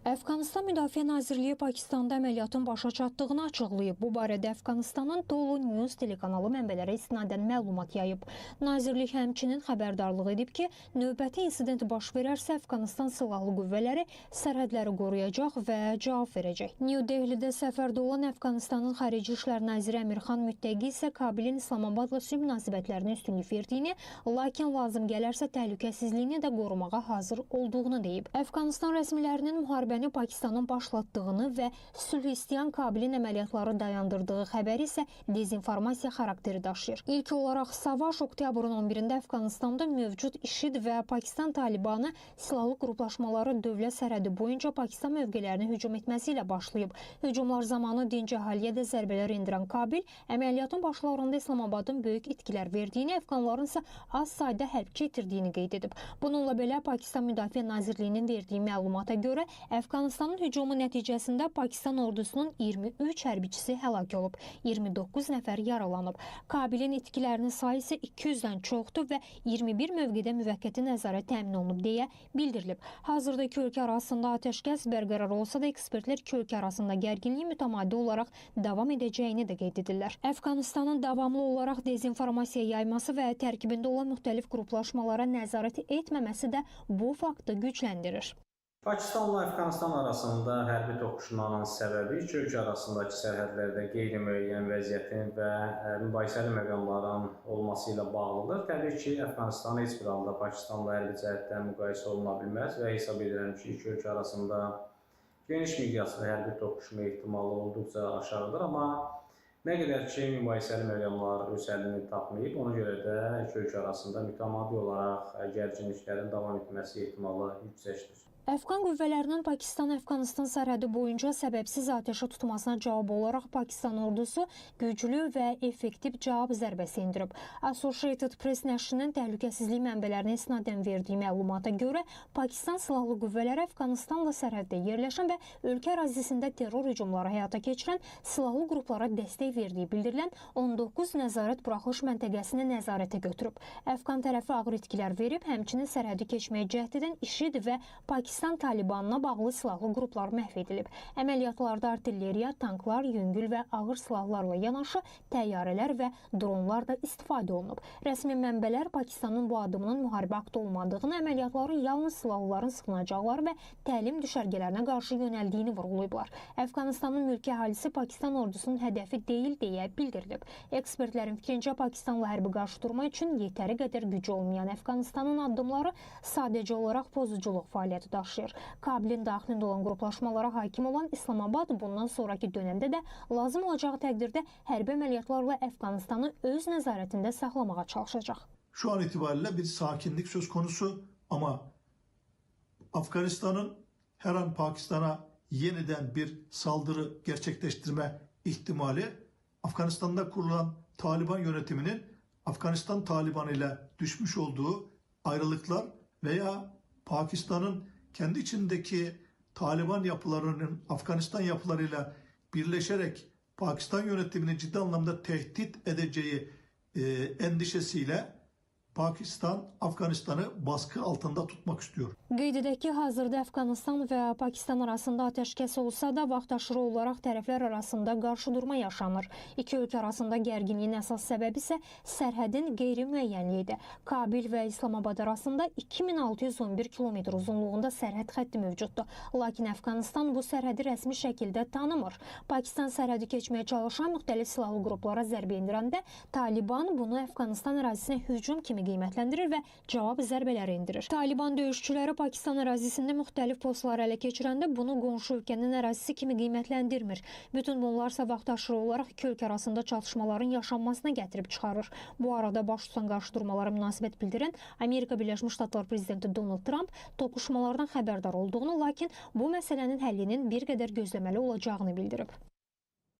Əfqanıstan Müdafiə Nazirliyi Pakistanda əməliyyatın başa çatdığını açıqlayıb. Bu barədə Əfqanıstanın Tolu News telekanalı mənbələrə istinadən məlumat yayıb. Nazirlik həmçinin xəbərdarlıq edib ki, növbəti insident baş verərsə Əfqanıstan Silahlı Qüvvələri sərhədləri qoruyacaq və cavab verəcək. New Delhidə səfərdə olan Əfqanıstanın Xarici İşlər Naziri Əmirxan Müttəqi isə Kabilin İslamabadla sülh münasibətlərinə üstünlük verdiyini, lakin lazım gələrsə təhlükəsizliyini də qorumağa hazır olduğunu deyib. Əfqanıstan rəsmilərinin müharibəni Pakistanın başlatdığını və sülh istəyən Kabilin əməliyyatları dayandırdığı xəbəri isə dezinformasiya xarakteri daşıyır. İlk olaraq savaş oktyabrın 11-də Əfqanıstanda mövcud IŞİD və Pakistan Talibanı silahlı qruplaşmaları dövlət sərhədi boyunca Pakistan mövqelərinə hücum etməsi ilə başlayıb. Hücumlar zamanı dinc əhaliyə də zərbələr endirən Kabil, əməliyyatın başlarında İslamabadın böyük itkilər verdiyini, əfqanların isə az sayda hərbçi itirdiyini qeyd edib. Bununla belə Pakistan Müdafiə Nazirliyinin verdiyi məlumata görə Əfqanıstanın hücumu nəticəsində Pakistan ordusunun 23 hərbiçisi həlak olub, 29 nəfər yaralanıb. Kabilin itkilərinin sayı isə 200-dən çoxdur və 21 mövqedə müvəqqəti nəzarət təmin olunub deyə bildirilib. Hazırda iki ölkə arasında atəşkəs bərqərar olsa da ekspertlər iki ölkə arasında gərginliyin mütəmadi olaraq davam edəcəyini də qeyd edirlər. Əfqanıstanın davamlı olaraq dezinformasiya yayması və tərkibində olan müxtəlif qruplaşmalara nəzarət etməməsi də bu faktı gücləndirir. Pakistanla Əfqanıstan arasında hərbi toqquşmanın səbəbi iki ölkə arasındakı sərhədlərdə qeyri-müəyyən vəziyyətin və mübahisəli məqamların olması ilə bağlıdır. Təbii ki, Əfqanıstan heç bir halda Pakistanla hərbi cəhətdən müqayisə oluna bilməz və hesab edirəm ki, iki ölkə arasında geniş miqyaslı hərbi toqquşma ehtimalı olduqca aşağıdır. Amma nə qədər ki, mübahisəli məqamlar öz həllini tapmayıb, ona görə də iki ölkə arasında mütəmadi olaraq gərginliklərin davam etməsi ehtimalı yüksəkdir. Əfqan qüvvələrinin Pakistan-Əfqanıstan sərhədi boyunca səbəbsiz atəşə tutmasına cavab olaraq Pakistan ordusu güclü və effektiv cavab zərbəsi endirib. Associated Press nəşrinin təhlükəsizlik mənbələrinə istinadən verdiyi məlumata görə Pakistan Silahlı Qüvvələri Əfqanıstanla sərhəddə yerləşən və ölkə ərazisində terror hücumları həyata keçirən silahlı qruplara dəstək verdiyi bildirilən 19 nəzarət buraxılış məntəqəsini nəzarətə götürüb. Əfqan tərəfi ağır itkilər verib, həmçinin sərhədi keçməyə cəhd edən IŞİD və Pakistan Talibanına bağlı silahlı qruplar məhv edilib. Əməliyyatlarda artilleriya, tanklar, yüngül və ağır silahlarla yanaşı təyyarələr və dronlar da istifadə olunub. Rəsmi mənbələr Pakistanın bu addımının müharibə aktı olmadığını, əməliyyatların yalnız silahlıların sıxınacaqları və təlim düşərgələrinə qarşı yönəldiyini vurğulayıblar. Əfqanıstanın mülki əhalisi Pakistan ordusunun hədəfi deyil deyə bildirilib. Ekspertlərin fikrincə Pakistanla hərbi qarşıdurma üçün yetəri qədər gücü olmayan Əfqanıstanın addımları sadəcə olaraq pozuculuq fəaliyyəti daşıyır. Kabilin daxilində olan qruplaşmalara hakim olan İslamabad bundan sonraki dönəmdə də lazım olacağı təqdirdə hərbi əməliyyatlarla Əfqanistanı öz nəzarətində saxlamağa çalışacaq. Şu an itibariyle bir sakinlik söz konusu ama Afganistan'ın her an Pakistan'a yeniden bir saldırı gerçekleştirme ihtimali Afganistan'da kurulan Taliban yönetiminin Afganistan Taliban ile düşmüş olduğu ayrılıklar veya Pakistan'ın kendi içindeki Taliban yapılarının Afganistan yapılarıyla birleşerek Pakistan yönetimini ciddi anlamda tehdit edeceği endişesiyle Pakistan Afganistan'ı baskı altında tutmak istiyor. Qeyd edək ki, hazırda Əfqanıstan və Pakistan arasında atəşkəs olsa da vaxtaşırı olaraq tərəflər arasında qarşıdurma yaşanır. İki ölkə arasında gərginliyin əsas səbəbi isə sərhədin qeyri-müəyyənliyidir. Kabil və İslamabad arasında 2611 kilometr uzunluğunda sərhəd xətti mövcuddur. Lakin Əfqanıstan bu sərhədi rəsmi şəkildə tanımır. Pakistan sərhədi keçməyə çalışan müxtəlif silahlı qruplara zərbə endirəndə Taliban bunu Əfqanıstan ərazisinə hücum kimi qiymətləndirir və cavab zərbələri endirir. Taliban döyüşçüləri Pakistan ərazisində müxtəlif postlar ələ keçirəndə bunu qonşu ölkənin ərazisi kimi qiymətləndirmir. Bütün bunlarsa vaxtaşırı olaraq iki ölkə arasında çatışmaların yaşanmasına gətirib çıxarır. Bu arada baş tutan qarşıdurmalara münasibət bildirən Amerika Birləşmiş Ştatları prezidenti Donald Trump toqquşmalardan xəbərdar olduğunu, lakin bu məsələnin həllinin bir qədər gözləməli olacağını bildirib.